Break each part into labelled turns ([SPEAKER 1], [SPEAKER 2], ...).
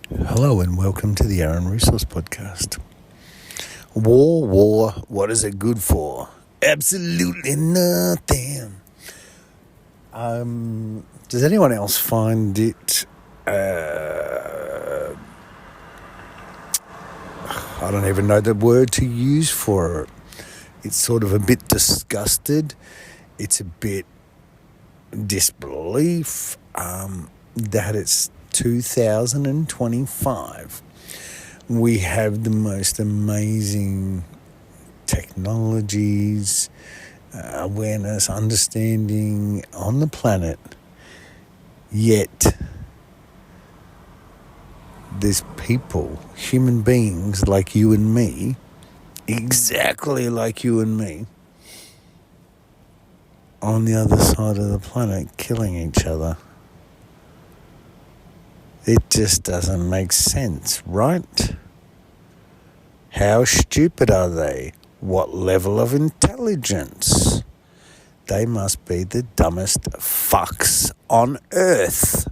[SPEAKER 1] Hello and welcome to the Aaron Resource Podcast. War, what is it good for? Absolutely nothing. Does anyone else find it, I don't even know the word to use for it. It's sort of a bit disgusted. It's a bit disbelief that it's 2025. We have the most amazing technologies, awareness, understanding on the planet. Yet, there's people, human beings like you and me, exactly like you and me, on the other side of the planet killing each other. It just doesn't make sense, right? How stupid are they? What level of intelligence? They must be the dumbest fucks on earth.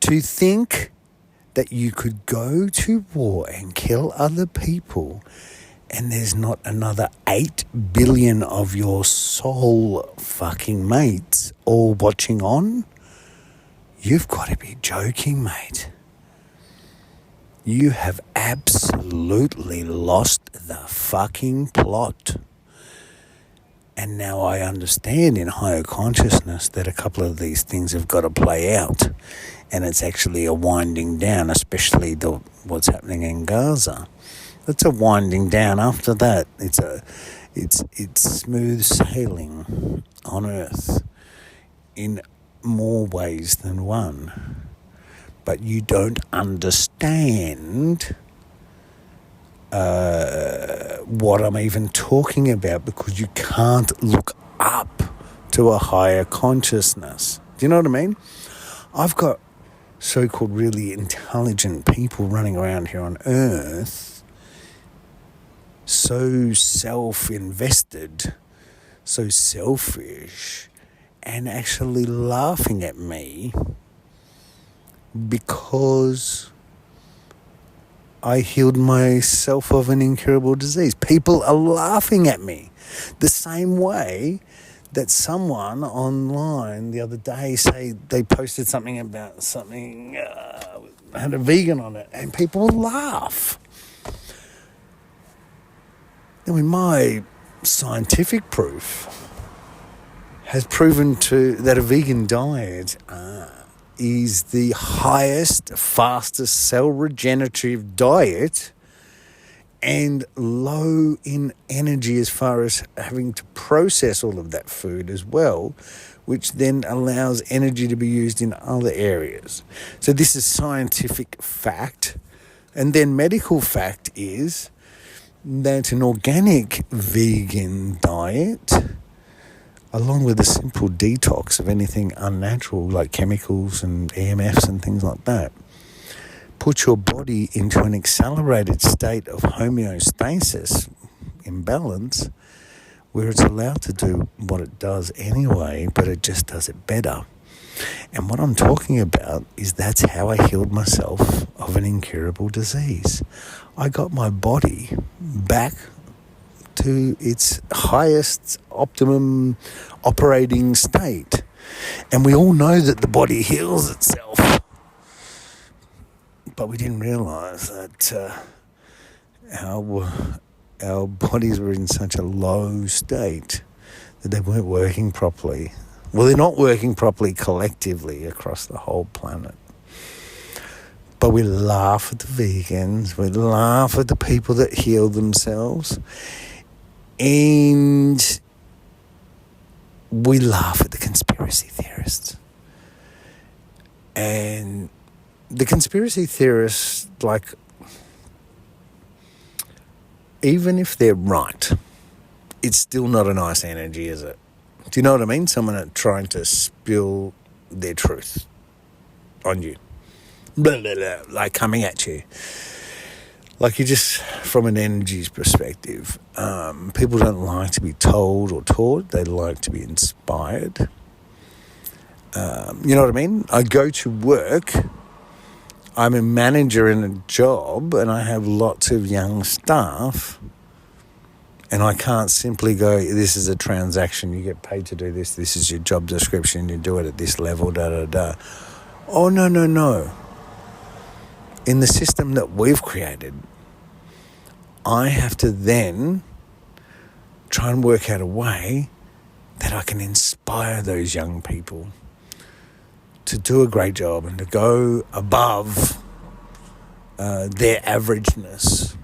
[SPEAKER 1] To think that you could go to war and kill other people and there's not another 8 billion of your soul fucking mates all watching on? You've got to be joking, mate. You have absolutely lost the fucking plot. And now I understand in higher consciousness that a couple of these things have got to play out. And it's actually a winding down, especially what's happening in Gaza. It's a winding down. After that, it's smooth sailing on Earth in more ways than one. But you don't understand what I'm even talking about because you can't look up to a higher consciousness. Do you know what I mean? I've got so-called really intelligent people running around here on Earth, so self-invested, so selfish, and actually laughing at me because I healed myself of an incurable disease. People are laughing at me the same way that someone online the other day say they posted something about something had a vegan on it, and people laugh. I mean, my scientific proof has proven that a vegan diet is the highest, fastest cell regenerative diet and low in energy as far as having to process all of that food as well, which then allows energy to be used in other areas. So this is scientific fact. And then medical fact is that an organic vegan diet, along with a simple detox of anything unnatural like chemicals and EMFs and things like that, puts your body into an accelerated state of homeostasis, imbalance, where it's allowed to do what it does anyway, but it just does it better. And what I'm talking about is that's how I healed myself of an incurable disease. I got my body back to its highest optimum operating state. And we all know that the body heals itself. But we didn't realise that our bodies were in such a low state that they weren't working properly. Well, they're not working properly collectively across the whole planet. But we laugh at the vegans, we laugh at the people that heal themselves, and we laugh at the conspiracy theorists. And the conspiracy theorists, like, even if they're right, it's still not a nice energy, is it? Do you know what I mean? Someone trying to spill their truth on you. Blah, blah, blah, like coming at you. Like, you just, from an energies perspective, people don't like to be told or taught. They like to be inspired. You know what I mean? I go to work I'm a manager in a job and I have lots of young staff, and I can't simply go, this is a transaction, you get paid to do this, this is your job description, you do it at this level, da-da-da. Oh, no. In the system that we've created, I have to then try and work out a way that I can inspire those young people to do a great job and to go above their averageness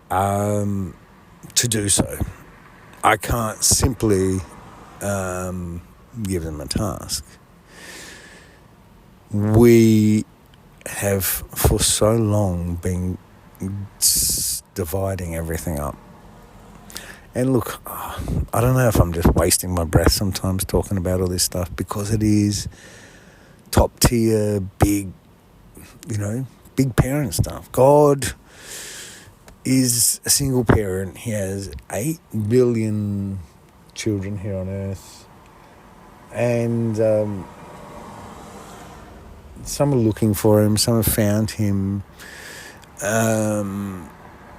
[SPEAKER 1] to do so. I can't simply give them a task. We have for so long been dividing everything up. And look, I don't know if I'm just wasting my breath sometimes talking about all this stuff, because it is top tier, big parent stuff. God is a single parent. He has 8 billion children here on earth. And some are looking for him, some have found him.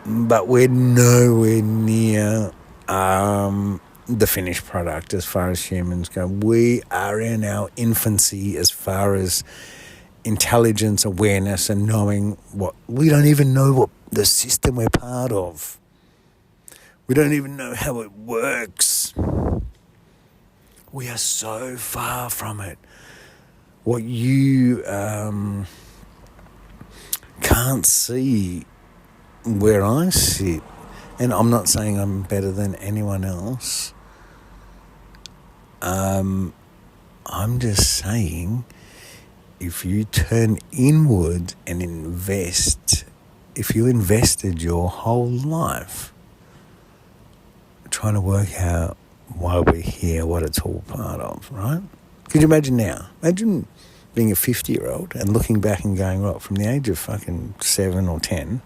[SPEAKER 1] But we're nowhere near the finished product as far as humans go. We are in our infancy as far as intelligence, awareness, and knowing what. We don't even know what the system we're part of. We don't even know how it works. We are so far from it. What you can't see where I sit, and I'm not saying I'm better than anyone else. I'm just saying, if you turn inward and invest, if you invested your whole life trying to work out why we're here, what it's all part of, right? Could you imagine now? Imagine being a 50-year-old and looking back and going, right, from the age of fucking 7 or 10,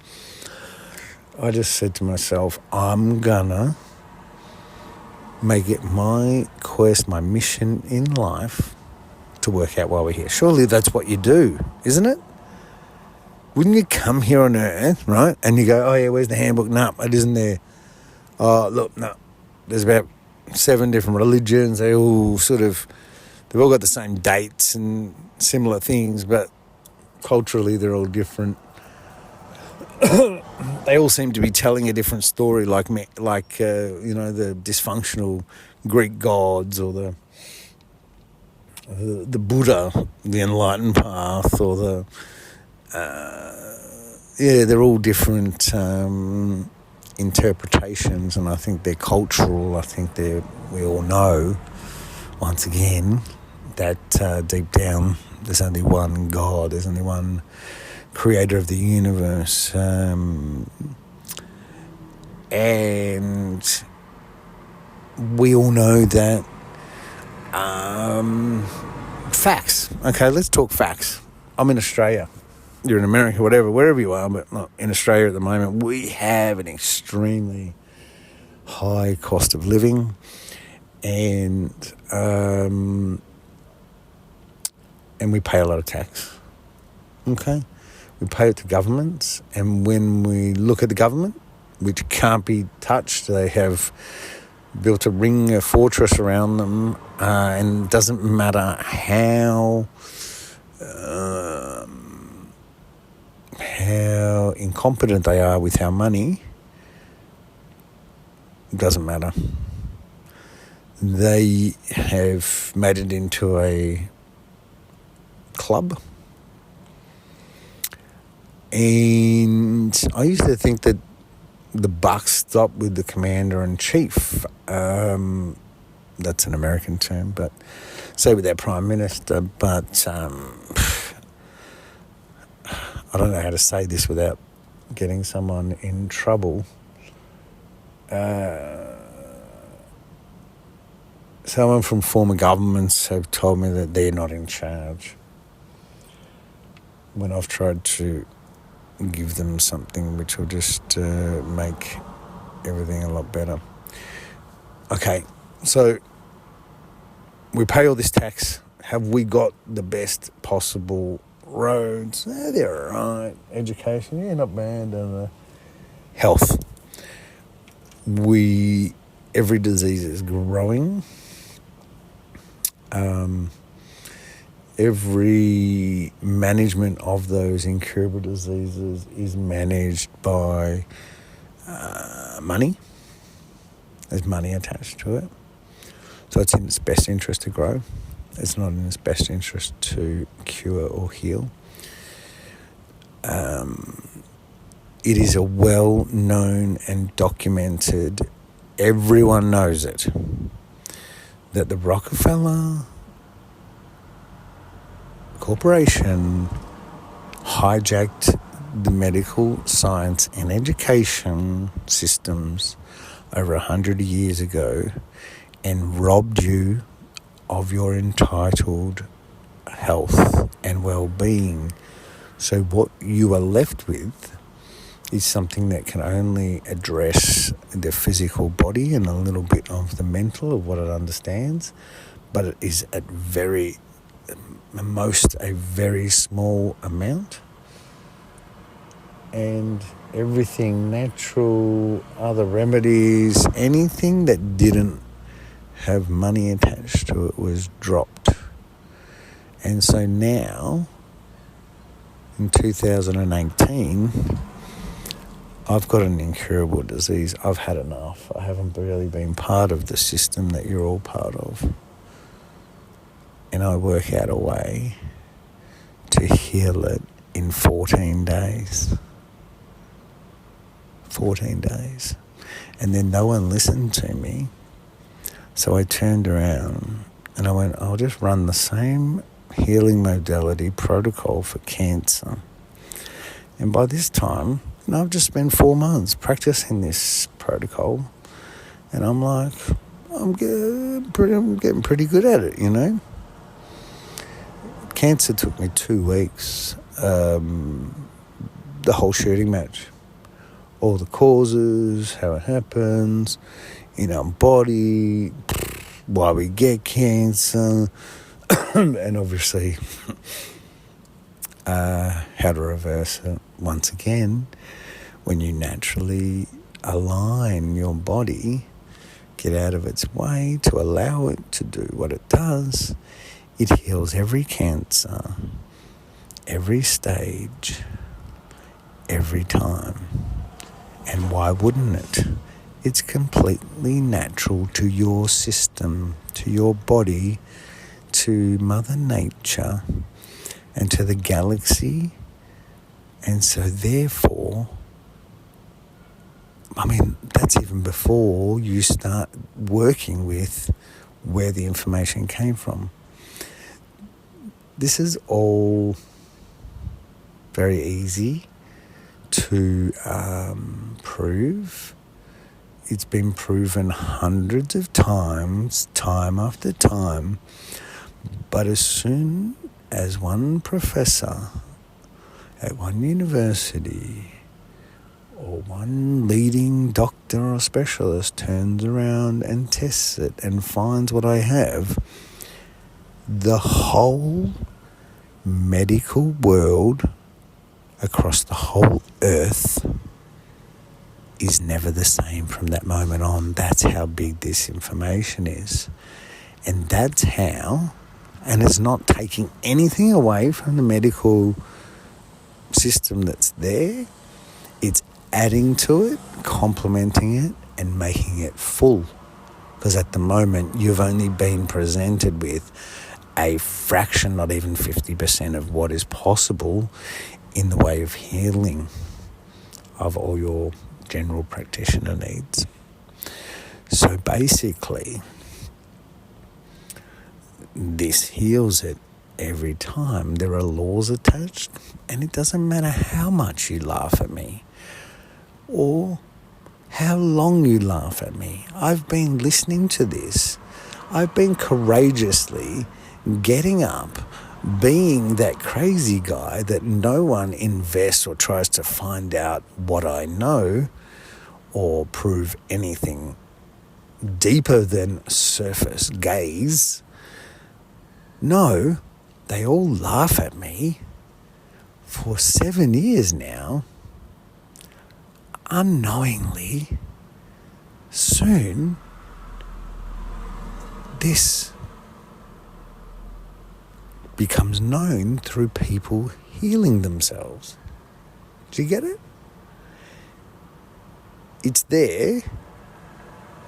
[SPEAKER 1] I just said to myself, I'm gonna make it my quest, my mission in life to work out why we're here. Surely that's what you do, isn't it? Wouldn't you come here on earth, right? And you go, oh yeah, where's the handbook? No, it isn't there. Oh, look, no. There's about 7 different religions. They've all got the same dates and similar things, but culturally they're all different. They all seem to be telling a different story, like the dysfunctional Greek gods, or the Buddha, the enlightened path, or they're all different interpretations, and I think they're cultural. I think we all know, once again, that deep down there's only one God, there's only one creator of the universe, and we all know that. Facts. Okay, let's talk facts. I'm in Australia. You're in America, whatever, wherever you are, but not in Australia at the moment. We have an extremely high cost of living, and we pay a lot of tax. Okay? We pay it to governments, and when we look at the government, which can't be touched, they have built a fortress around them, and it doesn't matter how incompetent they are with our money, it doesn't matter. They have made it into a club. And I used to think that the buck stopped with the commander-in-chief. That's an American term, but say with their prime minister. But I don't know how to say this without getting someone in trouble. Someone from former governments have told me that they're not in charge, when I've tried to give them something which will just make everything a lot better. Okay, so we pay all this tax. Have we got the best possible roads, they're all right. Education, not bad. Health. Every disease is growing. Every management of those incurable diseases is managed by money. There's money attached to it. So it's in its best interest to grow. It's not in its best interest to cure or heal. It is a well-known and documented, everyone knows it, that the Rockefeller Corporation hijacked the medical science and education systems over 100 years ago and robbed you of your entitled health and well-being. So what you are left with is something that can only address the physical body and a little bit of the mental of what it understands, but it is at most a very small amount. And everything natural, other remedies, anything that didn't have money attached to it was dropped. And so now, in 2018, I've got an incurable disease. I've had enough. I haven't really been part of the system that you're all part of. And I work out a way to heal it in 14 days. 14 days. And then no one listened to me. So I turned around and I went, I'll just run the same healing modality protocol for cancer. And by this time, I've just spent 4 months practicing this protocol. And I'm like, I'm getting pretty good at it, Cancer took me 2 weeks. The whole shooting match. All the causes, how it happens, in our body, why we get cancer, and obviously how to reverse it. Once again, when you naturally align your body, get out of its way to allow it to do what it does, it heals every cancer, every stage, every time. And why wouldn't it? It's completely natural to your system, to your body, to Mother Nature, and to the galaxy. And so therefore, that's even before you start working with where the information came from. This is all very easy to prove. It's been proven hundreds of times, time after time. But as soon as one professor at one university or one leading doctor or specialist turns around and tests it and finds what I have, the whole medical world across the whole earth is never the same from that moment on. That's how big this information is. And that's how, and it's not taking anything away from the medical system that's there, it's adding to it, complementing it, and making it full. Because at the moment, you've only been presented with a fraction, not even 50% of what is possible in the way of healing of all your general practitioner needs. So basically, this heals it every time. There are laws attached, and it doesn't matter how much you laugh at me or how long you laugh at me. I've been listening to this. I've been courageously getting up, being that crazy guy that no one invests or tries to find out what I know or prove anything deeper than surface gaze. No, they all laugh at me for 7 years now, unknowingly, soon, this becomes known through people healing themselves. Do you get it? It's there.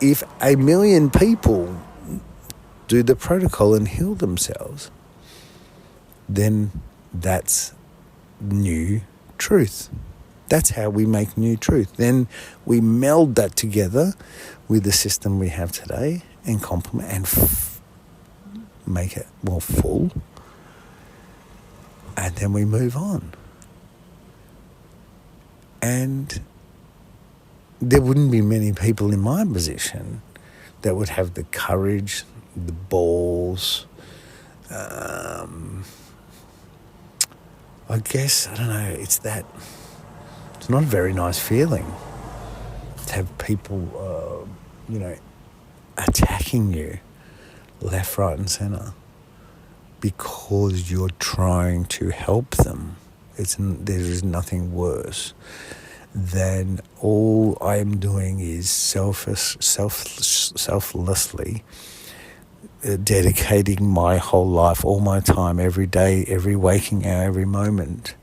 [SPEAKER 1] If 1 million people do the protocol and heal themselves, then that's new truth. That's how we make new truth. Then we meld that together with the system we have today and complement and make it more full. And then we move on. And there wouldn't be many people in my position that would have the courage, the balls, I guess, I don't know, it's not a very nice feeling to have people, attacking you left, right and centre because you're trying to help them. There is nothing worse than all I am doing is selflessly dedicating my whole life, all my time, every day, every waking hour, every moment,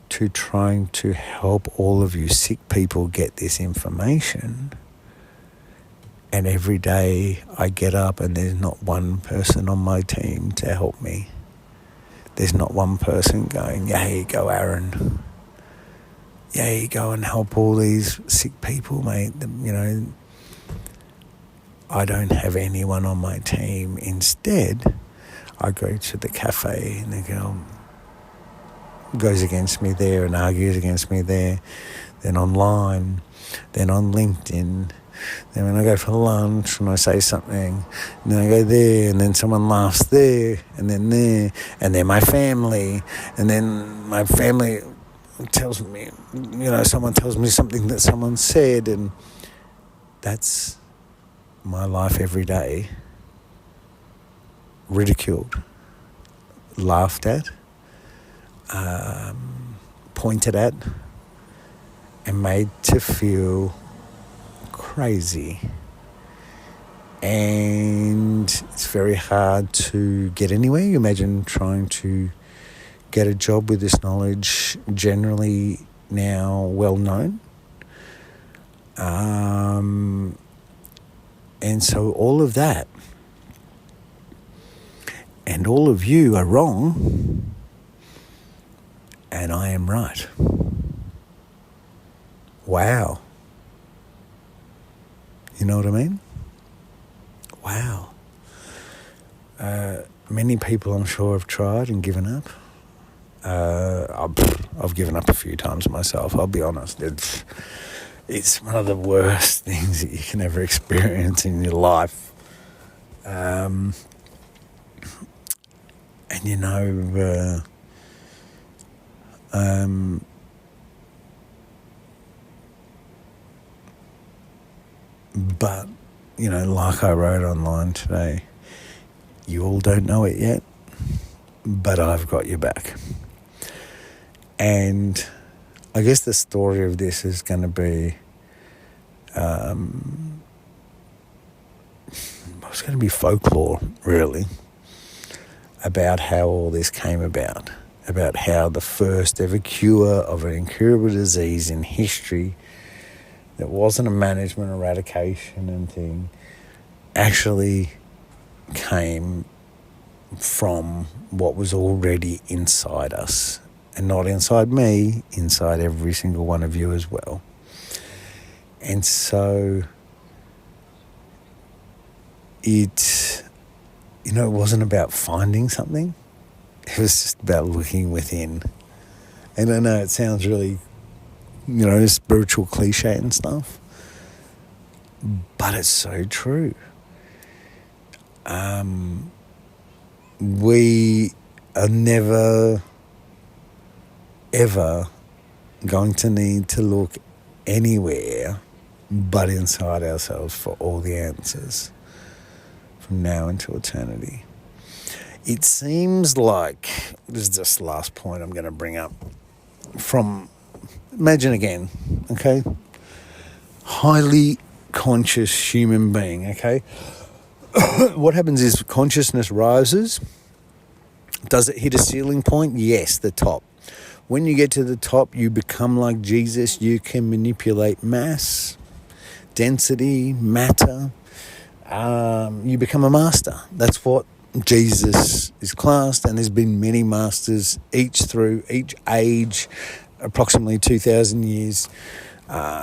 [SPEAKER 1] to trying to help all of you sick people get this information. And every day I get up and there's not one person on my team to help me. There's not one person going, "Yay, go Aaron. Yay, go and help all these sick people, mate." I don't have anyone on my team. Instead, I go to the cafe and the girl goes against me there and argues against me there, then online, then on LinkedIn. Then when I go for lunch and I say something, and then I go there and then someone laughs there and then there, and then my family, and then my family tells me, someone tells me something that someone said, and that's my life every day. Ridiculed, laughed at, pointed at, and made to feel crazy. And it's very hard to get anywhere. You imagine trying to get a job with this knowledge, generally now well known. And so all of that and all of you are wrong and I am right. Wow. You know what I mean? Wow. Many people, I'm sure, have tried and given up. I've given up a few times myself, I'll be honest. It's one of the worst things that you can ever experience in your life. But, like I wrote online today, you all don't know it yet, but I've got your back. And I guess the story of this is going to be, it's going to be folklore, really, about how all this came about how the first ever cure of an incurable disease in history that wasn't a management eradication and thing actually came from what was already inside us. And not inside me, inside every single one of you as well. And so it wasn't about finding something. It was just about looking within. And I know it sounds really, spiritual cliche and stuff, but it's so true. We are never ever going to need to look anywhere but inside ourselves for all the answers from now into eternity. It seems like, this is just the last point I'm going to bring up from, imagine again, okay, highly conscious human being, okay. What happens is consciousness rises. Does it hit a ceiling point? Yes, the top. When you get to the top, you become like Jesus. You can manipulate mass, density, matter. You become a master. That's what Jesus is classed, and there's been many masters, each age, approximately 2,000 years,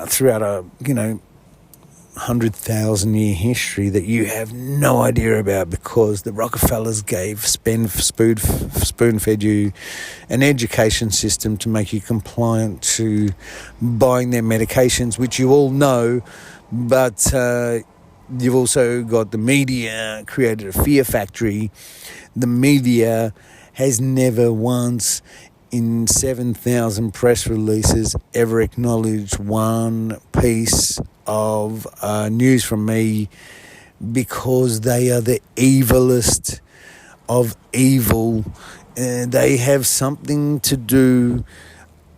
[SPEAKER 1] throughout a 100,000-year history that you have no idea about, because the Rockefellers spoon-fed you an education system to make you compliant to buying their medications, which you all know, but you've also got the media created a fear factory. The media has never once in 7,000 press releases ever acknowledged one piece of news from me, because they are the evilest of evil. They have something to do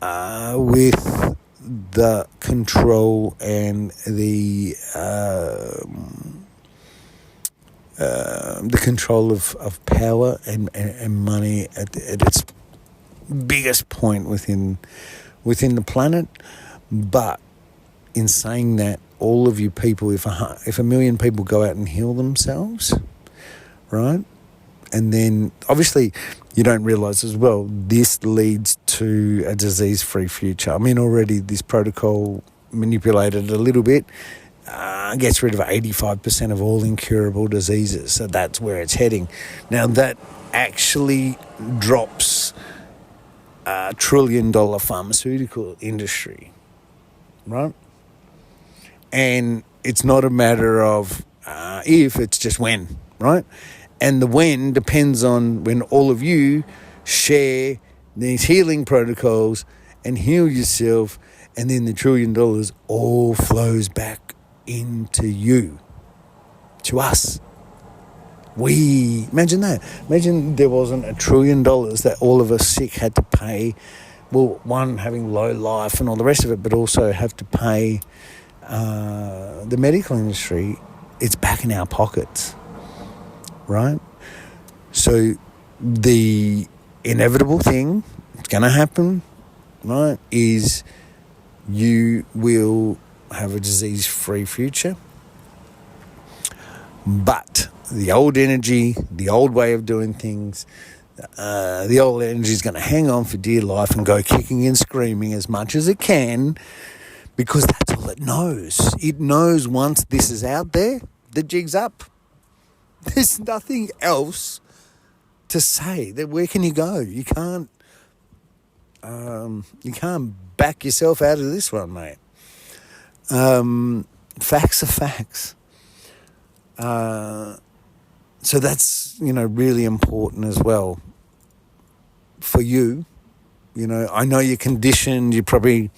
[SPEAKER 1] with the control and the control of power and money at its biggest point within the planet. But in saying that, all of you people, if a million people go out and heal themselves, right, and then obviously you don't realise as well, this leads to a disease-free future. I mean, already this protocol manipulated a little bit, gets rid of 85% of all incurable diseases. So that's where it's heading. Now that actually drops a $1 trillion pharmaceutical industry, right? And it's not a matter of if, it's just when, right? And the when depends on when all of you share these healing protocols and heal yourself, and then the $1 trillion all flows back into you, to us. Imagine that. Imagine there wasn't $1 trillion that all of us sick had to pay. Well, one, having low life and all the rest of it, but also have to pay the medical industry. It's back in our pockets, right? So the inevitable thing that's going to happen, right, is you will have a disease-free future. But the old energy, the old way of doing things, the old energy is going to hang on for dear life and go kicking and screaming as much as it can, because that's all it knows. It knows once this is out there, the jig's up. There's nothing else to say. That where can you go? You can't back yourself out of this one, mate. Facts are facts. So that's, really important as well for you. I know you're conditioned. You probably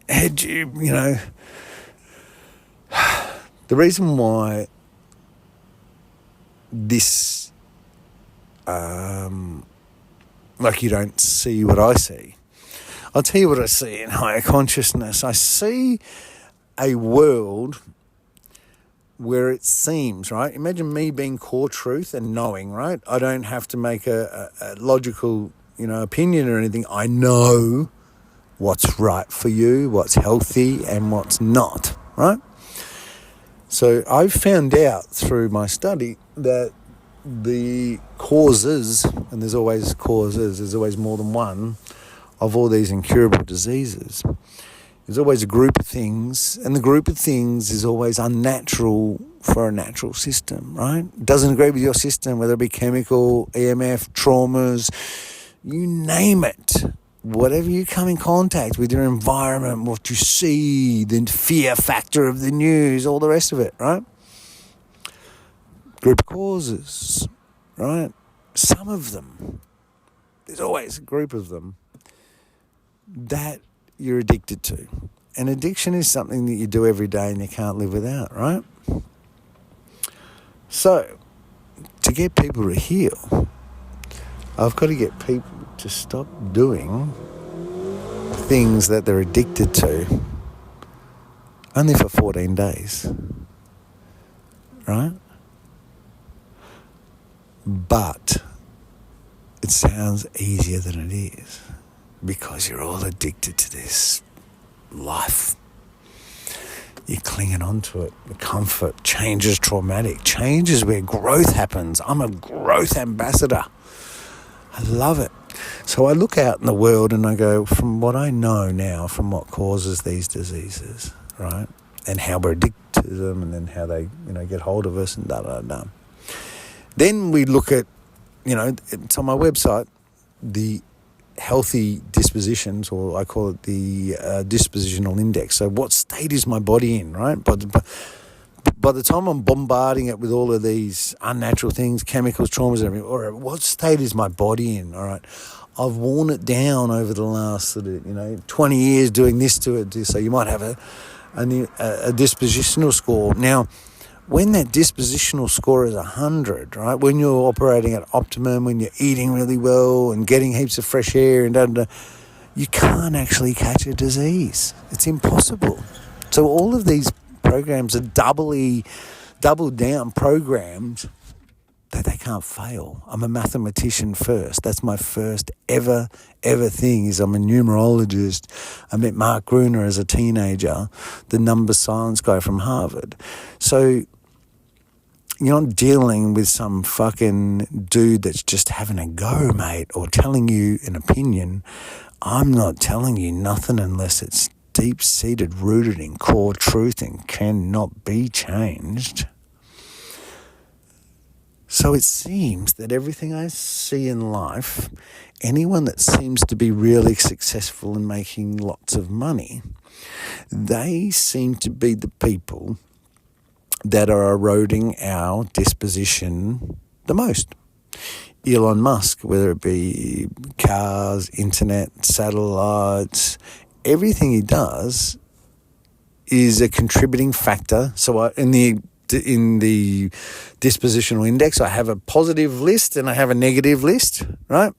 [SPEAKER 1] had, the reason why this, you don't see what I see. I'll tell you what I see in higher consciousness. I see a world where it seems, right? Imagine me being core truth and knowing, right? I don't have to make a logical, opinion or anything. I know what's right for you, what's healthy and what's not, right? So I've found out through my study that the causes, and there's always causes, there's always more than one, of all these incurable diseases, there's always a group of things, and the group of things is always unnatural for a natural system, right? It doesn't agree with your system, whether it be chemical, EMF, traumas, you name it. Whatever you come in contact with, your environment, what you see, the fear factor of the news, all the rest of it, right? Group causes, right? Some of them, there's always a group of them that you're addicted to. And addiction is something that you do every day and you can't live without, right? So to get people to heal, I've got to get people to stop doing things that they're addicted to only for 14 days, right? But it sounds easier than it is because you're all addicted to this life. You're clinging on to it. The comfort. Change is traumatic. Change is where growth happens. I'm a growth ambassador. I love it. So I look out in the world and I go, from what I know now, from what causes these diseases, right, and how we're addicted to them, and then how they, get hold of us, and da-da-da. Then we look at, it's on my website, the healthy dispositions, or I call it the dispositional index. So what state is my body in, right? By the time I'm bombarding it with all of these unnatural things, chemicals, traumas, and everything, all right, what state is my body in, all right? I've worn it down over the last 20 years doing this to it. So you might have a dispositional score. Now, when that dispositional score is 100, right, when you're operating at optimum, when you're eating really well and getting heaps of fresh air and you can't actually catch a disease. It's impossible. So all of these programs are doubled down programs that they can't fail. I'm a mathematician first. That's my first ever thing, is I'm a numerologist. I met Mark Gruner as a teenager, the number science guy from Harvard. So you're not dealing with some fucking dude that's just having a go, mate, or telling you an opinion. I'm not telling you nothing unless it's deep-seated, rooted in core truth and cannot be changed. So it seems that everything I see in life, anyone that seems to be really successful in making lots of money, they seem to be the people that are eroding our disposition the most. Elon Musk, whether it be cars, internet, satellites, everything he does is a contributing factor. So in the dispositional index, I have a positive list and I have a negative list, right?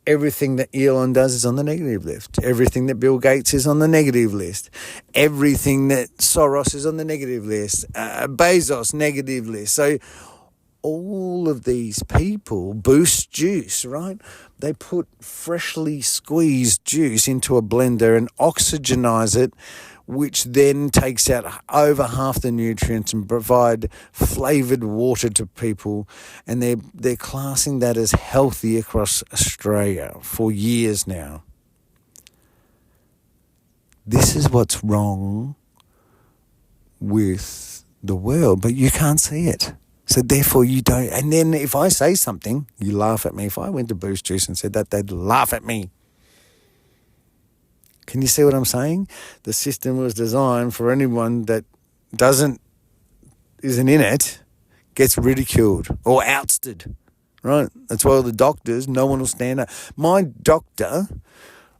[SPEAKER 1] Everything that Elon does is on the negative list. Everything that Bill Gates is on the negative list. Everything that Soros is on the negative list. Bezos, negative list. So all of these people boost juice, right? They put freshly squeezed juice into a blender and oxygenize it, which then takes out over half the nutrients and provide flavoured water to people. And they're classing that as healthy across Australia for years now. This is what's wrong with the world, but you can't see it. So therefore you don't. And then if I say something, you laugh at me. If I went to Boost Juice and said that, they'd laugh at me. Can you see what I'm saying? The system was designed for anyone that isn't in it, gets ridiculed or ousted, right? That's why all the doctors, no one will stand up. My doctor,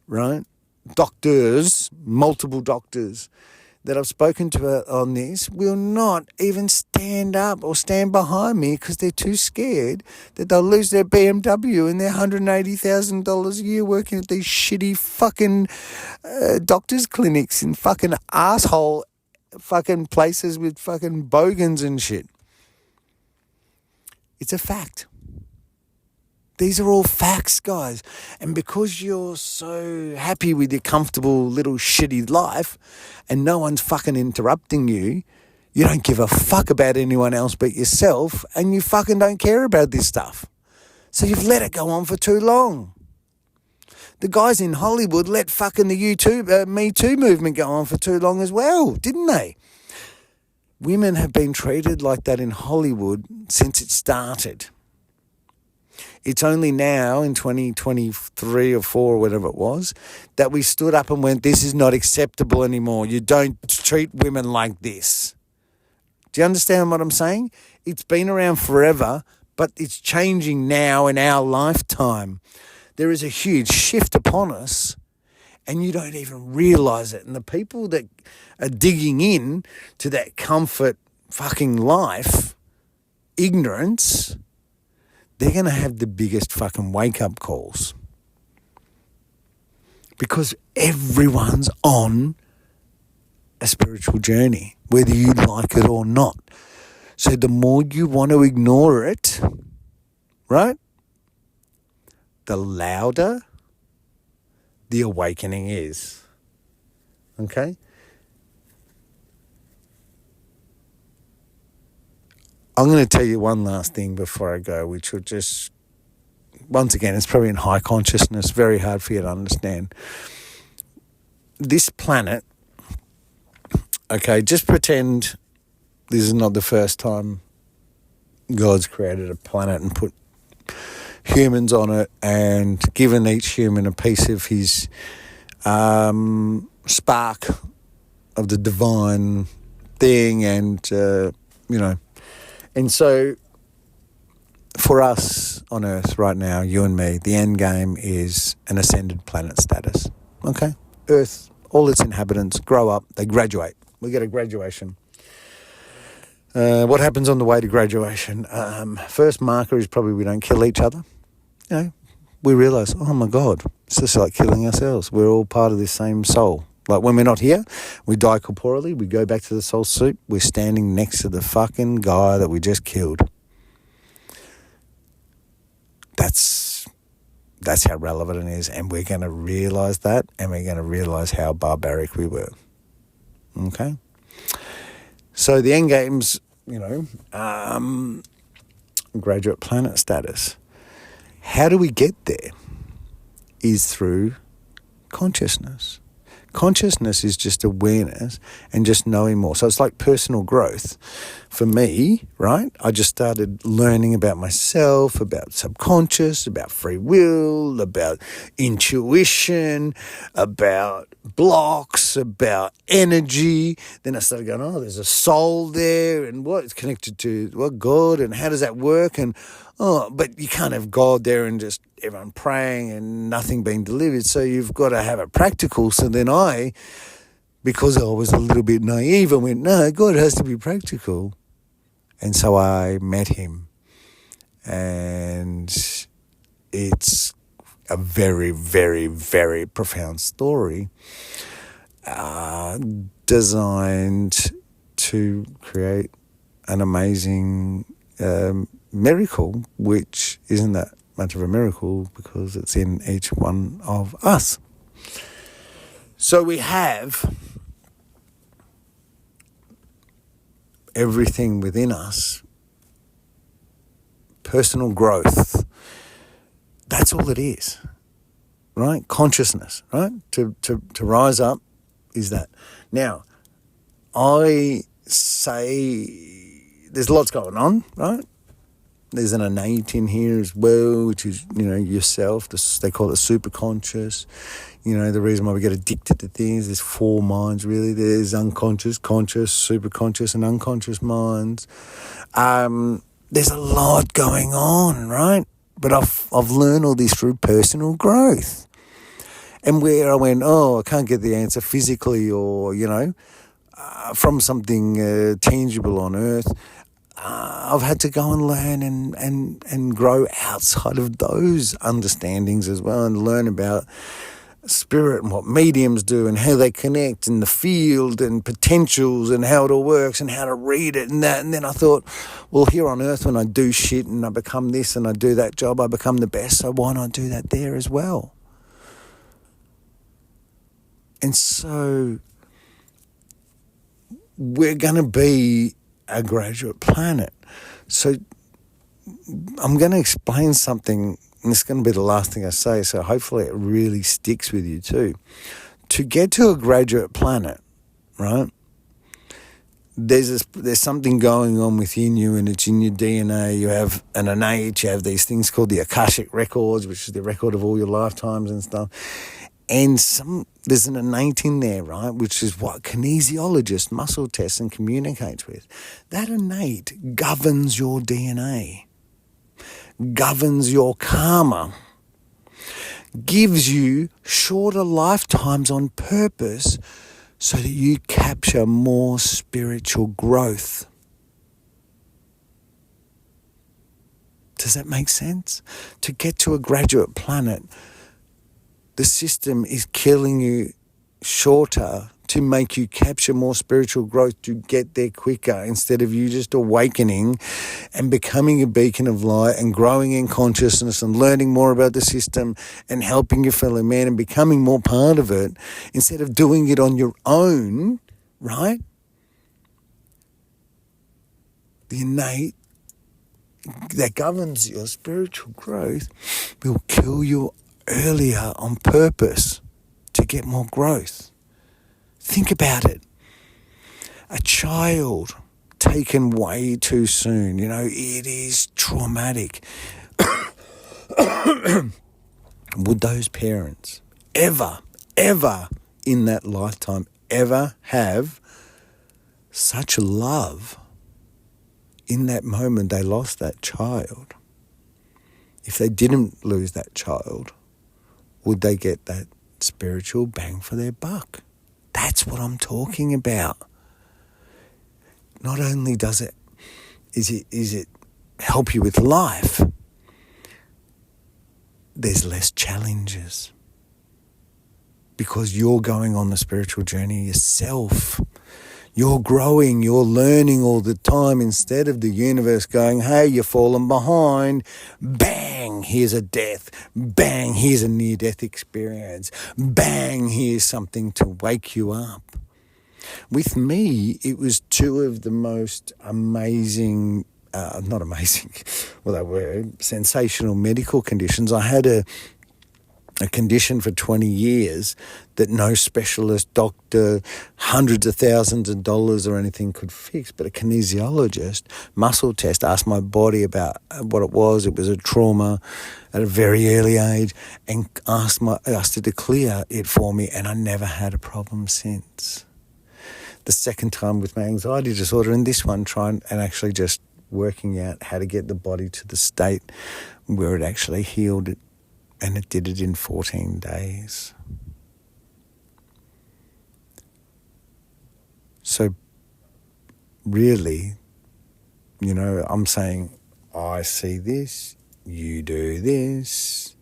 [SPEAKER 1] right, doctors, multiple doctors that I've spoken to on this will not even stand up or stand behind me because they're too scared that they'll lose their BMW and their $180,000 a year working at these shitty fucking doctors' clinics in fucking asshole fucking places with fucking bogans and shit. It's a fact. These are all facts, guys. And because you're so happy with your comfortable little shitty life and no one's fucking interrupting you, you don't give a fuck about anyone else but yourself, and you fucking don't care about this stuff. So you've let it go on for too long. The guys in Hollywood let fucking the Me Too movement go on for too long as well, didn't they? Women have been treated like that in Hollywood since it started. It's only now in 2023 or 4 or whatever it was that we stood up and went, this is not acceptable anymore. You don't treat women like this. Do you understand what I'm saying? It's been around forever, but it's changing now in our lifetime. There is a huge shift upon us and you don't even realise it. And the people that are digging in to that comfort fucking life, ignorance, they're going to have the biggest fucking wake-up calls. Because everyone's on a spiritual journey, whether you like it or not. So the more you want to ignore it, right, the louder the awakening is. Okay? I'm going to tell you one last thing before I go, which will just, once again, it's probably in high consciousness, very hard for you to understand. This planet, okay, just pretend this is not the first time God's created a planet and put humans on it and given each human a piece of his spark of the divine thing, and, and so for us on Earth right now, you and me, the end game is an ascended planet status. Okay? Earth, all its inhabitants grow up, they graduate. We get a graduation. What happens on the way to graduation? First marker is probably we don't kill each other. We realise, oh my God, it's just like killing ourselves. We're all part of this same soul. Like when we're not here, we die corporally, we go back to the soul suit, we're standing next to the fucking guy that we just killed. That's how relevant it is, and we're going to realise that, and we're going to realise how barbaric we were. Okay? So the end game's, graduate planet status. How do we get there? Is through consciousness. Consciousness is just awareness and just knowing more. So it's like personal growth. For me, right, I just started learning about myself, about subconscious, about free will, about intuition, about blocks, about energy. Then I started going, oh, there's a soul there, and what it's connected to, what God, and how does that work? And but you can't have God there and just everyone praying and nothing being delivered. So you've got to have it practical. So then because I was a little bit naive, I went, no, God has to be practical. And so I met him. And it's a very, very, very profound story designed to create an amazing miracle, which isn't that much of a miracle because it's in each one of us. So we have everything within us, personal growth. That's all it is, right? Consciousness, right? To rise up is that. Now, I say there's lots going on, right? There's an innate in here as well, which is, yourself. They call it superconscious. The reason why we get addicted to things, there's 4 minds really. There's unconscious, conscious, superconscious, and unconscious minds. There's a lot going on, right? But I've learned all this through personal growth. And where I went, I can't get the answer physically or, from something tangible on earth, I've had to go and learn and grow outside of those understandings as well, and learn about spirit and what mediums do and how they connect in the field and potentials and how it all works and how to read it and that. And then I thought, well, here on earth when I do shit and I become this and I do that job, I become the best, so why not do that there as well? And so we're going to be a graduate planet. So I'm going to explain something, and it's going to be the last thing I say, so hopefully it really sticks with you too. To get to a graduate planet, right, there's something going on within you, and it's in your DNA. You have an innate, you have these things called the Akashic records, which is the record of all your lifetimes and stuff. And there's an innate in there, right, which is what kinesiologists muscle test and communicates with. That innate governs your DNA, governs your karma, gives you shorter lifetimes on purpose so that you capture more spiritual growth. Does that make sense? To get to a graduate planet, the system is killing you shorter to make you capture more spiritual growth to get there quicker, instead of you just awakening and becoming a beacon of light and growing in consciousness and learning more about the system and helping your fellow man and becoming more part of it, instead of doing it on your own, right? The innate that governs your spiritual growth will kill you earlier on purpose to get more growth. Think about it. A child taken way too soon, it is traumatic. Would those parents ever in that lifetime ever have such love in that moment they lost that child? If they didn't lose that child, would they get that spiritual bang for their buck? That's what I'm talking about. Not only is it help you with life, there's less challenges because you're going on the spiritual journey yourself. You're growing, you're learning all the time, instead of the universe going, hey, you're falling behind. Bang, here's a death. Bang, here's a near-death experience. Bang, here's something to wake you up. With me, it was two of the most amazing, not amazing, well, they were sensational medical conditions. I had a condition for 20 years that no specialist, doctor, hundreds of thousands of dollars or anything could fix. But a kinesiologist, muscle test, asked my body about what it was. It was a trauma at a very early age, and asked it to clear it for me, and I never had a problem since. The second time with my anxiety disorder, and this one trying and actually just working out how to get the body to the state where it actually healed it. And it did it in 14 days. So really, I'm saying, I see this, you do this.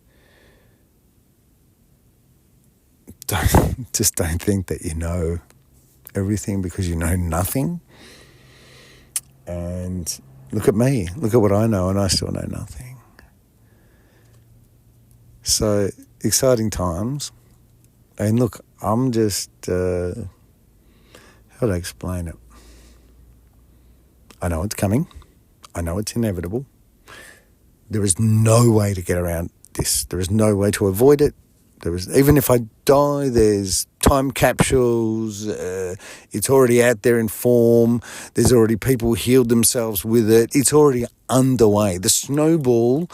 [SPEAKER 1] Don't think that you know everything, because you know nothing. And look at me, look at what I know, and I still know nothing. So, exciting times. And look, I'm just, how do I explain it? I know it's coming. I know it's inevitable. There is no way to get around this. There is no way to avoid it. Even if I die, there's time capsules. It's already out there in form. There's already people healed themselves with it. It's already underway. The snowball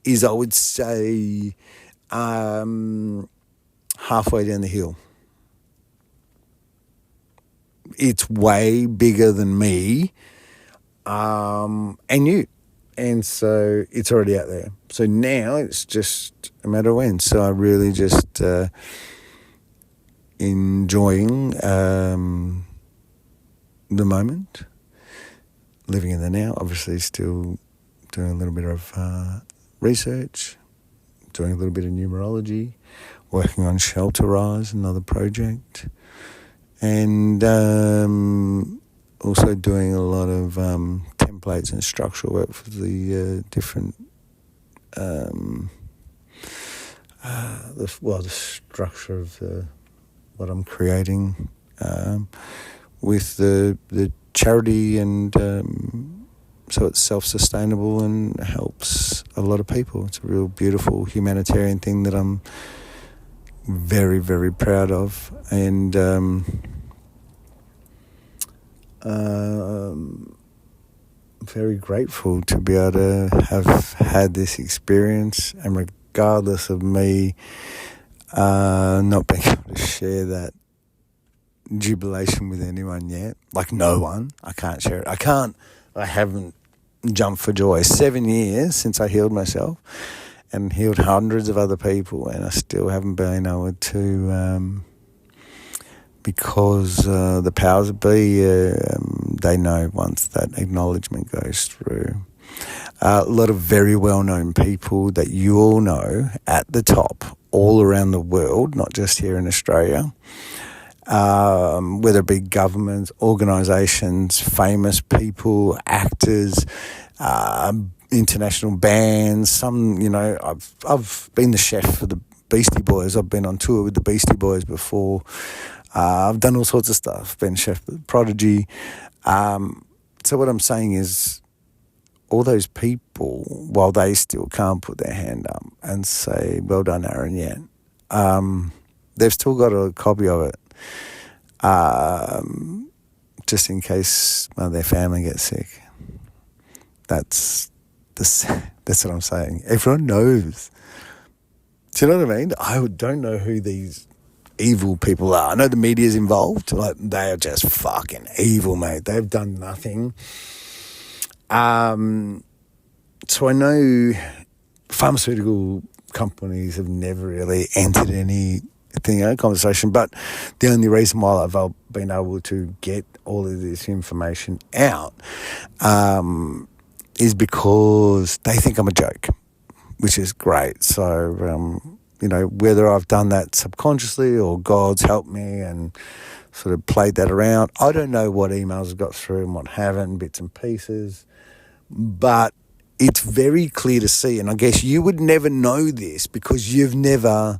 [SPEAKER 1] is, I would say, halfway down the hill. It's way bigger than me and you. And so it's already out there. So now it's just a matter of when. So I really just enjoying the moment, living in the now. Obviously still doing a little bit of research, doing a little bit of numerology, working on Shelter Rise, another project, and also doing a lot of templates and structural work for the different, the structure of what I'm creating with the charity, and so it's self-sustainable and helps a lot of people. It's a real beautiful humanitarian thing that I'm very, very proud of, and very grateful to be able to have had this experience, and regardless of me not being able to share that jubilation with anyone yet, like no one, I can't share it. I haven't jumped for joy. 7 years since I healed myself and healed hundreds of other people, and I still haven't been able to, because the powers that be, they know once that acknowledgement goes through. A lot of very well-known people that you all know at the top, all around the world, not just here in Australia, whether it be governments, organisations, famous people, actors, international bands. Some, I've been the chef for the Beastie Boys. I've been on tour with the Beastie Boys before. I've done all sorts of stuff. Been chef for Prodigy. So what I'm saying is, all those people, while they still can't put their hand up and say, well done, Aaron, yet, they've still got a copy of it, just in case one of their family gets sick. That's what I'm saying. Everyone knows. Do you know what I mean? I don't know who these evil people are. I know the media's involved. Like, they are just fucking evil, mate. They've done nothing. So I know pharmaceutical companies have never really entered anything in a conversation, but the only reason why I've been able to get all of this information out is because they think I'm a joke, which is great. So, whether I've done that subconsciously or God's helped me and sort of played that around, I don't know what emails have got through and what haven't, bits and pieces, but it's very clear to see. And I guess you would never know this because you've never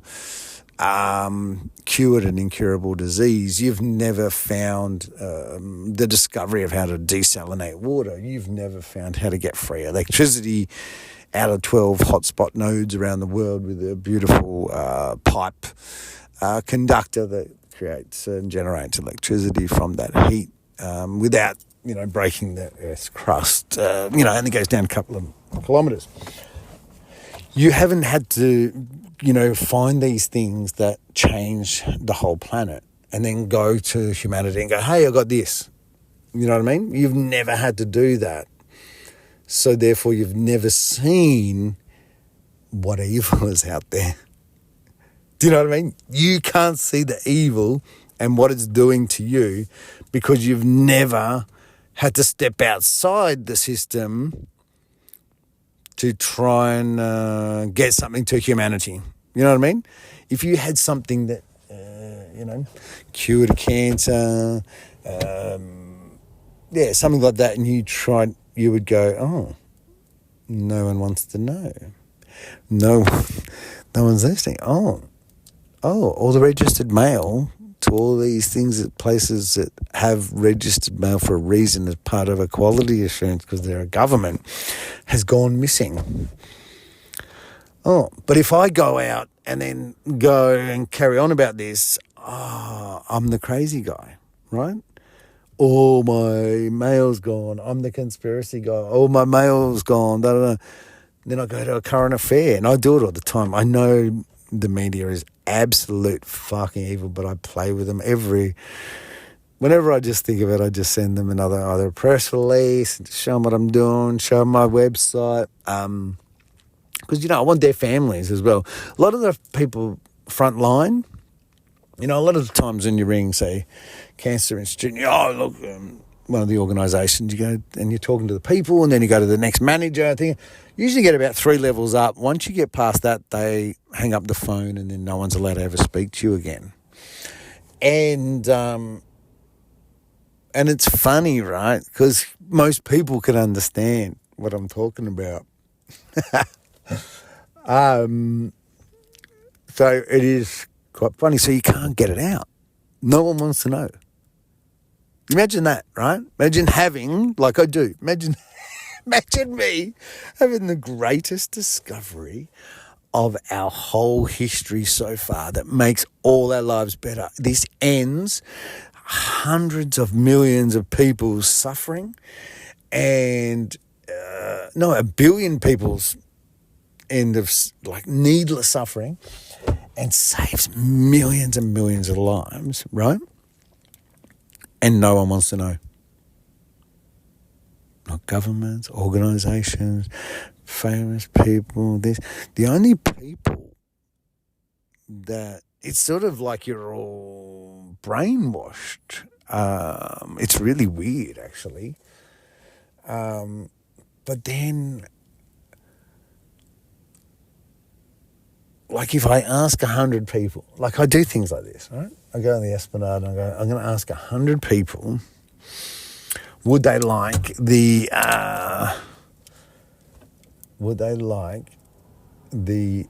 [SPEAKER 1] cured an incurable disease. You've never found the discovery of how to desalinate water. You've never found how to get free electricity out of 12 hotspot nodes around the world with a beautiful pipe conductor that creates and generates electricity from that heat without, breaking the Earth's crust, and it goes down a couple of kilometres. You haven't had to, find these things that change the whole planet and then go to humanity and go, hey, I got this. You know what I mean? You've never had to do that. So therefore, you've never seen what evil is out there. Do you know what I mean? You can't see the evil and what it's doing to you because you've never had to step outside the system to try and get something to humanity. You know what I mean? If you had something that, cured a cancer, something like that, and you tried, you would go, oh, no one wants to know. No one's listening. Oh, all the registered mail to all these things at places that have registered mail for a reason as part of a quality assurance because they're a government has gone missing. Oh, but if I go out and then go and carry on about this, I'm the crazy guy, right? Oh, my mail's gone. I'm the conspiracy guy. Oh, my mail's gone. Da, da, da. Then I go to a current affair, and I do it all the time. I know the media is absolute fucking evil, but I play with them whenever I just think of it, I just send them either a press release, show them what I'm doing, show them my website, because, I want their families as well. A lot of the people front line, a lot of the times when you ring, say, Cancer Institute, look, one of the organisations, you go and you're talking to the people and then you go to the next manager. I think usually get about 3 levels up. Once you get past that, they hang up the phone and then no one's allowed to ever speak to you again. And it's funny, right? Because most people can understand what I'm talking about. So it is quite funny. So you can't get it out. No one wants to know. Imagine that, right? Imagine having, like I do, imagine me having the greatest discovery of our whole history so far that makes all our lives better. This ends hundreds of millions of people suffering and, 1 billion people's end of needless suffering and saves millions and millions of lives, right? And no one wants to know. Not governments, organisations, famous people. The only people that it's sort of like you're all brainwashed. It's really weird, actually. But then like if I ask 100 people, like I do things like this, right? I go on the Esplanade and I go, I'm going to ask 100 people, would they like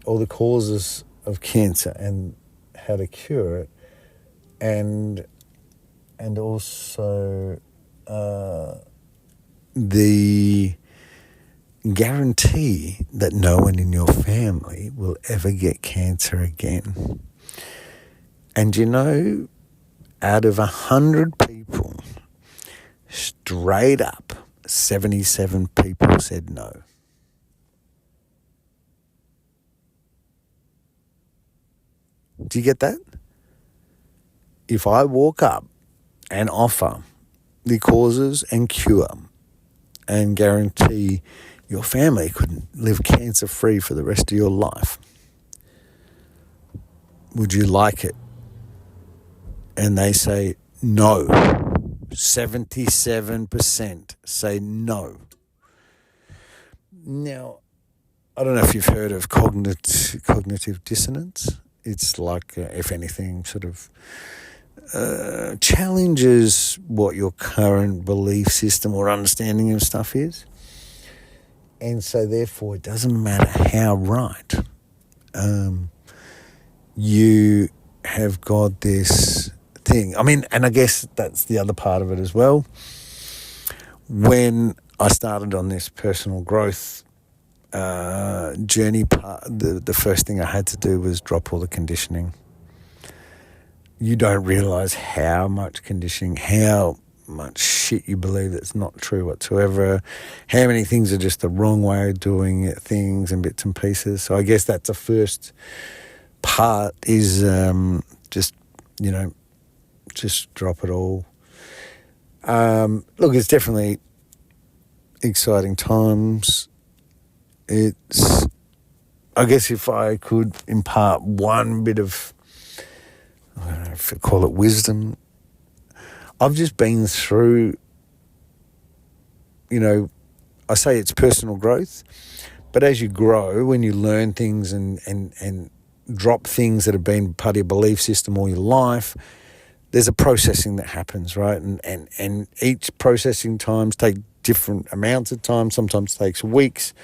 [SPEAKER 1] all the causes of cancer and how to cure it, and also the guarantee that no one in your family will ever get cancer again. And you know, out of 100 people, straight up, 77 people said no. Do you get that? If I walk up and offer the causes and cure and guarantee your family could live cancer-free for the rest of your life, would you like it? And they say no. 77% say no. Now, I don't know if you've heard of cognitive dissonance. It's like, if anything, sort of challenges what your current belief system or understanding of stuff is. And so therefore it doesn't matter how right you have got this thing. I mean, and I guess that's the other part of it as well. When I started on this personal growth journey, the first thing I had to do was drop all the conditioning. You don't realise how much conditioning, how much shit you believe that's not true whatsoever, how many things are just the wrong way of doing it, things and bits and pieces. So I guess that's the first part is just drop it all. Look, it's definitely exciting times. It's, I guess if I could impart one bit of, I don't know if I call it wisdom, I've just been through, I say it's personal growth, but as you grow, when you learn things and drop things that have been part of your belief system all your life, there's a processing that happens, right? And each processing times take different amounts of time, sometimes takes weeks.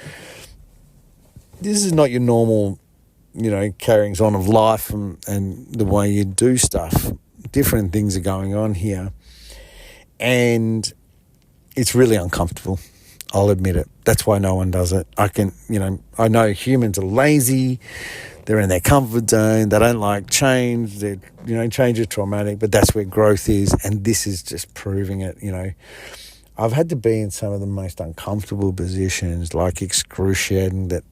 [SPEAKER 1] This is not your normal, carryings on of life and the way you do stuff. Different things are going on here. And it's really uncomfortable. I'll admit it. That's why no one does it. I know humans are lazy. They're in their comfort zone. They don't like change. Change is traumatic, but that's where growth is. And this is just proving it, I've had to be in some of the most uncomfortable positions, like excruciating, that,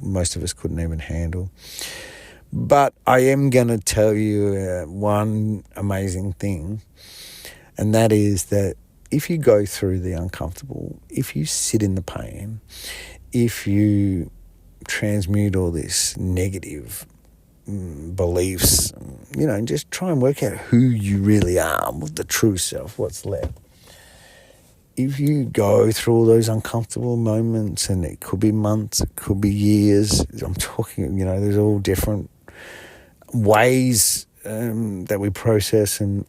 [SPEAKER 1] most of us couldn't even handle. But I am going to tell you one amazing thing, and that is that if you go through the uncomfortable, if you sit in the pain, if you transmute all this negative beliefs, and just try and work out who you really are, what the true self, what's left. If you go through all those uncomfortable moments, and it could be months, it could be years, I'm talking, there's all different ways that we process, and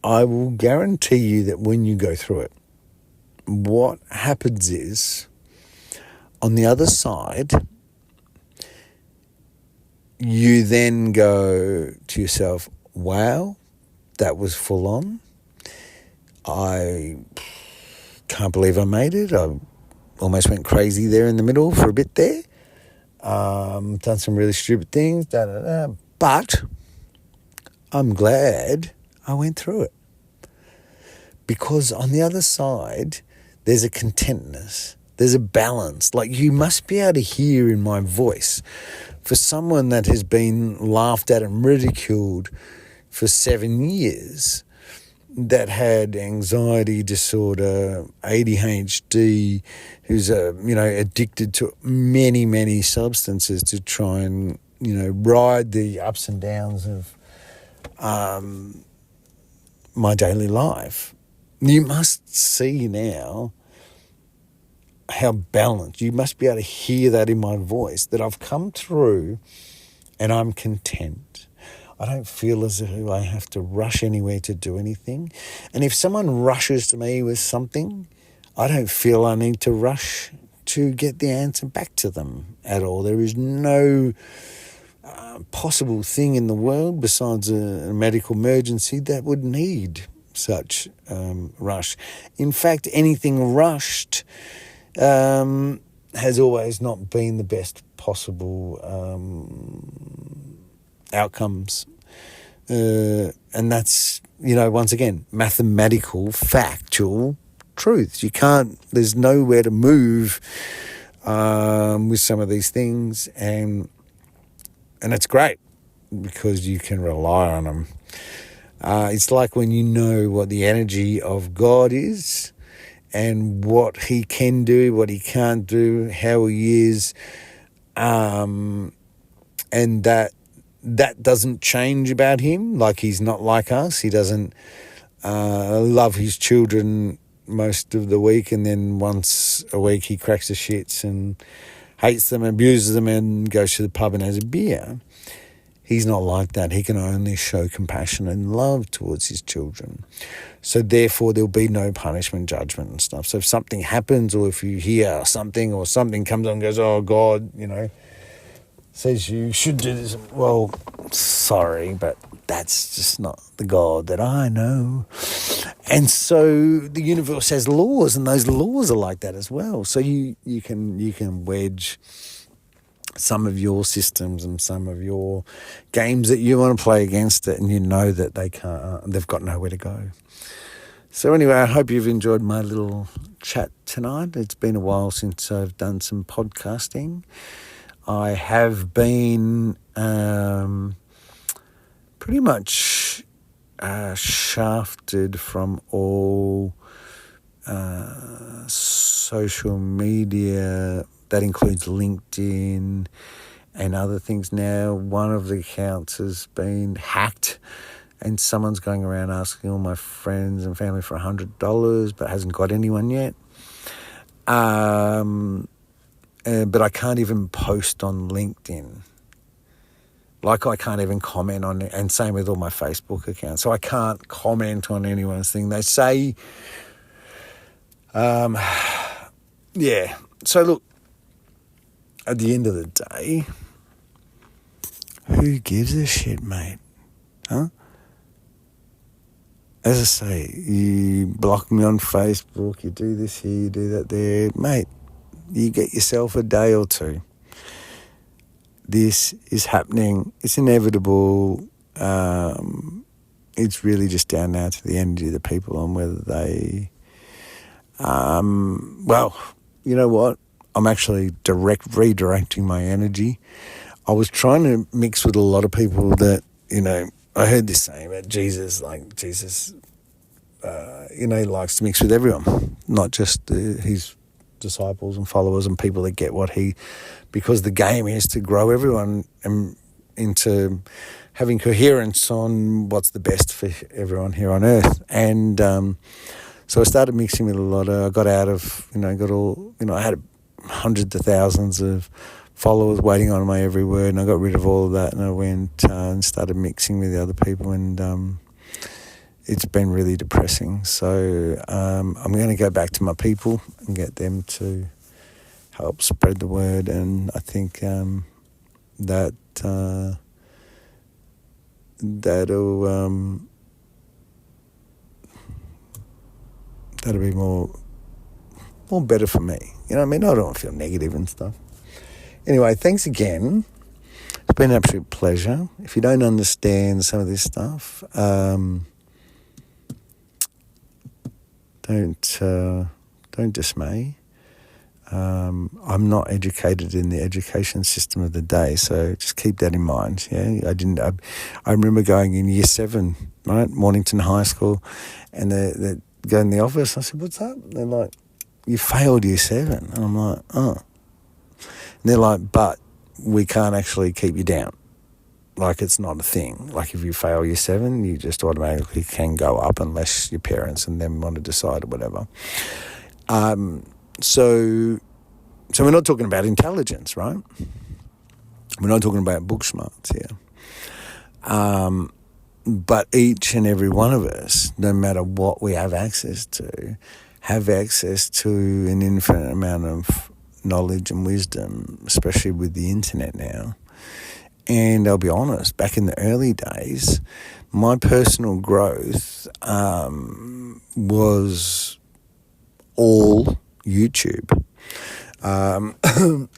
[SPEAKER 1] I will guarantee you that when you go through it, what happens is, on the other side, you then go to yourself, wow, that was full on. I can't believe I made it. I almost went crazy there in the middle for a bit there. Done some really stupid things, but I'm glad I went through it. Because on the other side, there's a contentness, there's a balance. Like, you must be able to hear in my voice, for someone that has been laughed at and ridiculed for 7 years, that had anxiety disorder, ADHD, who's addicted to many, many substances to try and ride the ups and downs of my daily life. You must see now how balanced. You must be able to hear that in my voice, that I've come through and I'm content. I don't feel as if I have to rush anywhere to do anything. And if someone rushes to me with something, I don't feel I need to rush to get the answer back to them at all. There is no possible thing in the world besides a medical emergency that would need such rush. In fact, anything rushed has always not been the best possible outcomes. And that's, once again, mathematical, factual truths. There's nowhere to move with some of these things, and it's great because you can rely on them. It's like when you know what the energy of God is and what he can do, what he can't do, how he is, and that doesn't change about him. Like, he's not like us. He doesn't love his children most of the week, and then once a week he cracks the shits and hates them, abuses them, and goes to the pub and has a beer. He's not like that. He can only show compassion and love towards his children. So therefore there'll be no punishment, judgment and stuff. So if something happens, or if you hear something, or something comes on and goes, oh God, says you should do this, well, sorry, but that's just not the God that I know. And so the universe has laws, and those laws are like that as well. So you can wedge some of your systems and some of your games that you want to play against it, and you know that they've got nowhere to go. So anyway, I hope you've enjoyed my little chat tonight. It's been a while since I've done some podcasting. I have been pretty much shafted from all social media. That includes LinkedIn and other things now. One of the accounts has been hacked, and someone's going around asking all my friends and family for $100, but hasn't got anyone yet. But I can't even post on LinkedIn. Like, I can't even comment on it, and same with all my Facebook accounts. So I can't comment on anyone's thing. They say, yeah. So look, at the end of the day, who gives a shit, mate? Huh? As I say, you block me on Facebook, you do this here, you do that there. Mate, you get yourself a day or two. This is happening. It's inevitable. It's really just down now to the energy of the people on whether they... well, you know what? I'm actually redirecting my energy. I was trying to mix with a lot of people that, I heard this saying about Jesus, like Jesus, he likes to mix with everyone, not just his disciples and followers and people that get because the game is to grow everyone into having coherence on what's the best for everyone here on earth. And so I started mixing with a lot I got out of, I had hundreds of thousands of followers waiting on my every word, and I got rid of all of that, and I went and started mixing with the other people, and it's been really depressing. So I'm going to go back to my people and get them to help spread the word, and I think that'll be more better for me. You know what I mean? I don't want to feel negative and stuff. Anyway, thanks again. It's been an absolute pleasure. If you don't understand some of this stuff, don't dismay. I'm not educated in the education system of the day, so just keep that in mind. Yeah, I remember going in year 7, right, Mornington High School, and they go in the office. I said, "What's up?" They're like, "You failed year 7," and I'm like, "Oh." And they're like, "But we can't actually keep you down. Like, it's not a thing. Like, if you fail year 7, you just automatically can go up unless your parents and them want to decide or whatever." So we're not talking about intelligence, right? We're not talking about book smarts here. But each and every one of us, no matter what we have access to an infinite amount of knowledge and wisdom, especially with the internet now. And I'll be honest, back in the early days, my personal growth was all YouTube. I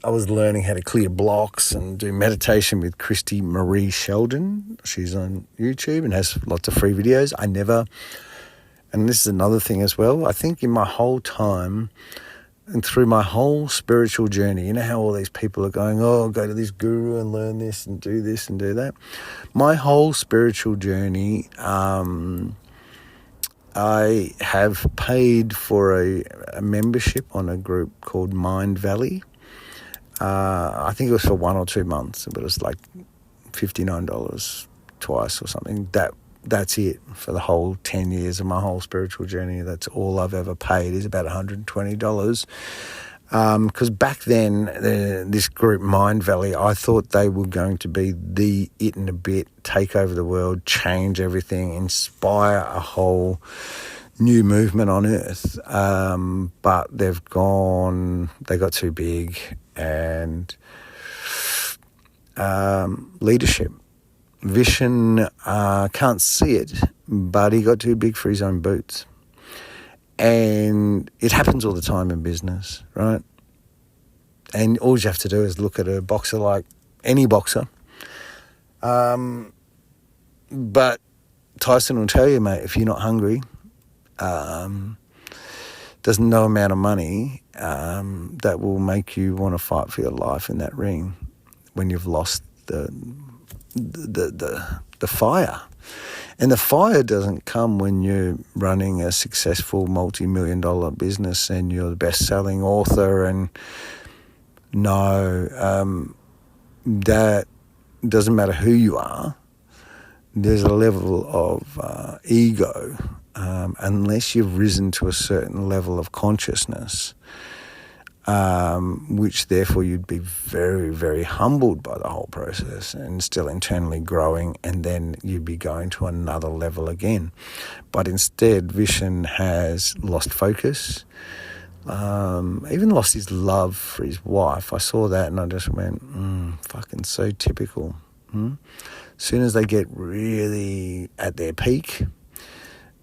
[SPEAKER 1] was learning how to clear blocks and do meditation with Christy Marie Sheldon. She's on YouTube and has lots of free videos. And this is another thing as well, I think in my whole time and through my whole spiritual journey, you know how all these people are going, oh, go to this guru and learn this and do that. My whole spiritual journey, I have paid for a membership on a group called Mind Valley. I think it was for 1 or 2 months, but it was like $59 twice or something. That's it for the whole 10 years of my whole spiritual journey. That's all I've ever paid is about $120. Because back then, this group, Mind Valley, I thought they were going to be the it and a bit, take over the world, change everything, inspire a whole new movement on earth. But they got too big, and leadership. Vishen can't see it, but he got too big for his own boots. And it happens all the time in business, right? And all you have to do is look at a boxer like any boxer. But Tyson will tell you, mate, if you're not hungry, there's no amount of money that will make you want to fight for your life in that ring when you've lost the fire. And the fire doesn't come when you're running a successful multi-million-dollar business and you're the best-selling author. And no, that doesn't matter who you are. There's a level of ego, unless you've risen to a certain level of consciousness, which therefore you'd be very, very humbled by the whole process and still internally growing, and then you'd be going to another level again. But instead, Vishen has lost focus, even lost his love for his wife. I saw that and I just went, fucking so typical. As soon as they get really at their peak,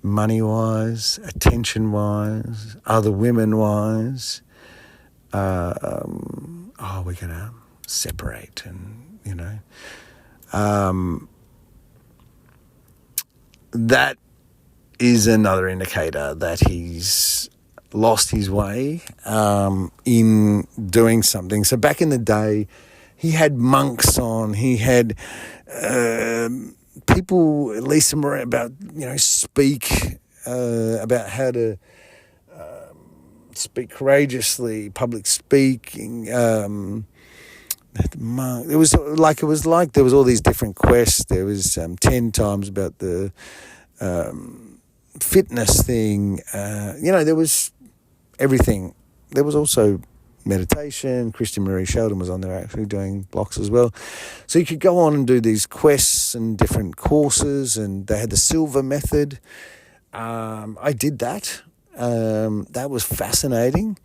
[SPEAKER 1] money-wise, attention-wise, other women-wise, we're going to separate, and, that is another indicator that he's lost his way in doing something. So back in the day, he had monks on, he had people, Lisa Marie, about, speak about how to speak courageously, public speaking. There was all these different quests. There was 10 times about the fitness thing. There was everything. There was also meditation. Christy Marie Sheldon was on there actually doing blocks as well. So you could go on and do these quests and different courses, and they had the silver method. I did that. That was fascinating.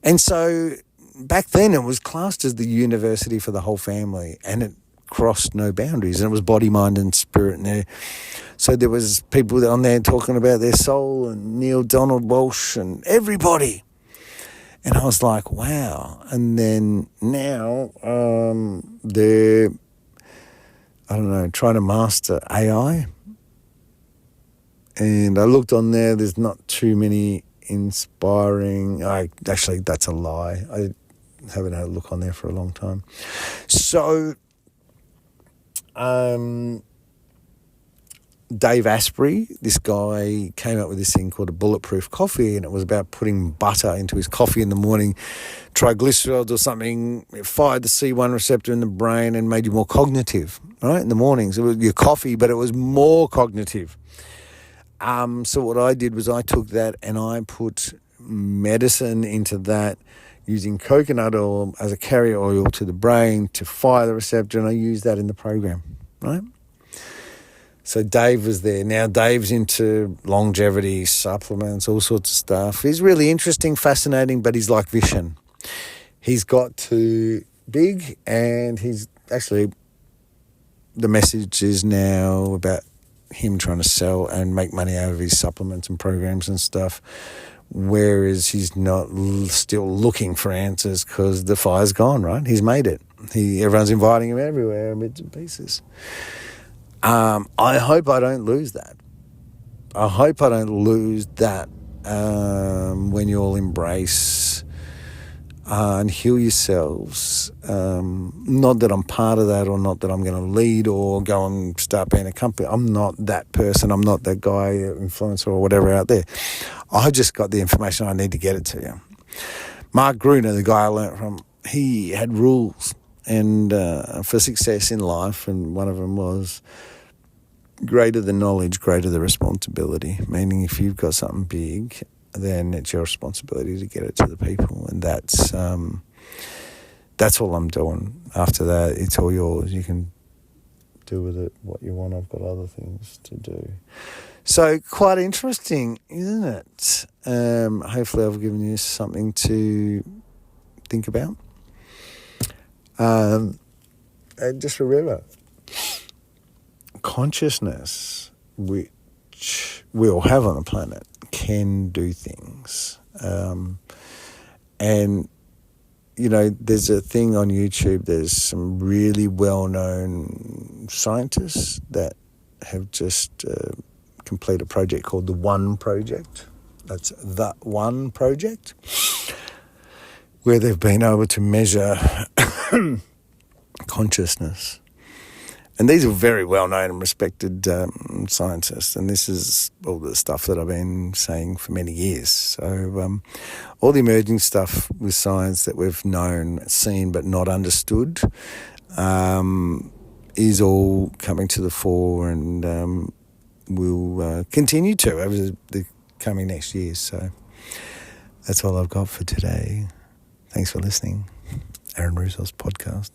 [SPEAKER 1] And so back then it was classed as the university for the whole family, and it crossed no boundaries, and it was body, mind and spirit in there. So there was people on there talking about their soul, and Neil Donald Walsh and everybody. And I was like, wow. And then now they're, trying to master AI. And I looked on there, there's not too many inspiring. Actually, that's a lie. I haven't had a look on there for a long time. So, Dave Asprey, this guy, came up with this thing called a bulletproof coffee, and it was about putting butter into his coffee in the morning, triglycerides or something. It fired the C1 receptor in the brain and made you more cognitive, right, in the mornings. It was your coffee, but it was more cognitive. So what I did was I took that and I put medicine into that, using coconut oil as a carrier oil to the brain to fire the receptor, and I use that in the program, right? So Dave was there. Now Dave's into longevity, supplements, all sorts of stuff. He's really interesting, fascinating, but he's like Vishen. He's got too big, and he's actually, the message is now about him trying to sell and make money out of his supplements and programs and stuff, whereas he's not still looking for answers because the fire's gone, right? He's made it. Everyone's inviting him everywhere, bits and pieces. I hope I don't lose that. I hope I don't lose that when you all embrace and heal yourselves. Not that I'm part of that, or not that I'm going to lead or go and start being a company. I'm not that person. I'm not that guy, influencer or whatever out there. I just got the information I need to get it to you. Mark Gruner, the guy I learnt from, he had rules and for success in life, and one of them was greater the knowledge, greater the responsibility, meaning if you've got something big, then it's your responsibility to get it to the people, and that's all I'm doing. After that, it's all yours. You can do with it what you want. I've got other things to do. So quite interesting, isn't it? Hopefully I've given you something to think about. And just remember, consciousness, which we all have on the planet, can do things. And, you know, there's a thing on YouTube, there's some really well-known scientists that have just completed a project called the One Project. That's the One Project, where they've been able to measure consciousness. And these are very well-known and respected scientists, and this is all the stuff that I've been saying for many years. So all the emerging stuff with science that we've known, seen, but not understood is all coming to the fore, and will continue to over the coming next years. So that's all I've got for today. Thanks for listening. Aaron Russo's podcast.